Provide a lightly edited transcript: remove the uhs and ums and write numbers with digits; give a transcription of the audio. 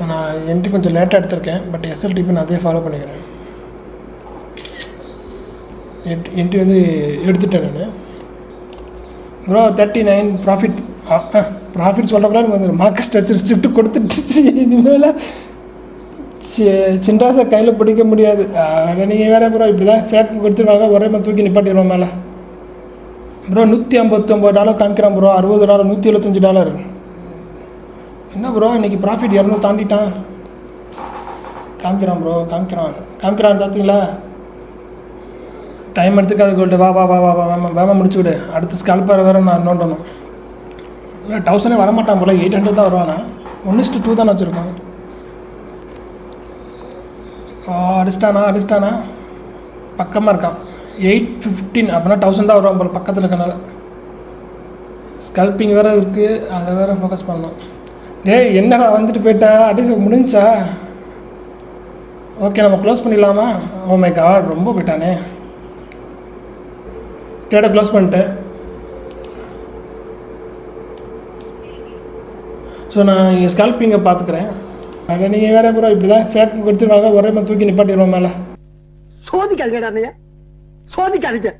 So நான் entry கொஞ்சம் லேட்டாக எடுத்திருக்கேன், பட் எஸ்எல்டிபி நான் அதே ஃபாலோ பண்ணிக்கிறேன். என்ட்ரி வந்து எடுத்துட்டேன் நான். Bro 39 profit. ப்ராஃபிட் சொல்கிறப்பெல்லாம் எனக்கு வந்து மார்க்கெட் ஸ்ட்ரக்சர் ஷிஃப்ட் கொடுத்துட்டுச்சு. இனிமேல் சின்ராஸை கையில் பிடிக்க முடியாது. நீங்கள் வேறு ப்ரோ இப்படி தான் ஃபேக் கொடுத்துருவாங்க, ஒரே மாதிரி தூக்கி நிப்பாட்டிடுவோம் மேலே. ப்ரோ $159 காமிக்கிறான் ப்ரோ. $60, $175. என்ன ப்ரோ இன்றைக்கி ப்ராஃபிட் 200 தாண்டிட்டான். காமிக்கிறான் ப்ரோ, காமிக்கிறான் பார்த்தீங்களா? டைம் எடுத்துக்காது கோல்டு. வா வா வா வா வா வேமா முடிச்சு விடு. அடுத்து ஸ்கால்பர் வேறு நான் நோண்டணும். இல்லை 1000 வரமாட்டான் போல், 800 தான் வருவானா. 1:2 தானே வச்சுருக்கோம். அடிச்சிட்டானா பக்கமாக இருக்கான். 815 அப்படின்னா 1000 தான் வருவான் போல் பக்கத்தில் இருக்கனால. ஸ்கல்பிங் வேறு இருக்குது, அதை வேறு ஃபோக்கஸ் பண்ணணும். டேய் என்னடா வந்துட்டு போயிட்டா? அடிச்சு முடிஞ்சா? ஓகே நம்ம க்ளோஸ் பண்ணிடலாமா? ஓ மை காட் ரொம்ப போயிட்டானே. டேட்டை க்ளோஸ் பண்ணிட்டேன். ஸோ நான் இங்கே ஸ்கல்பிங்கை பார்த்துக்கிறேன். அதை நீங்கள் வேறு ப்ரோ இப்படி தான் ஃபேக் கொடுத்துருவாங்க, ஒரே மாதிரி தூக்கி நிப்பாட்டிடுவோம் மேலே. சோதிக்காதீங்க, சோதிக்காதீங்க.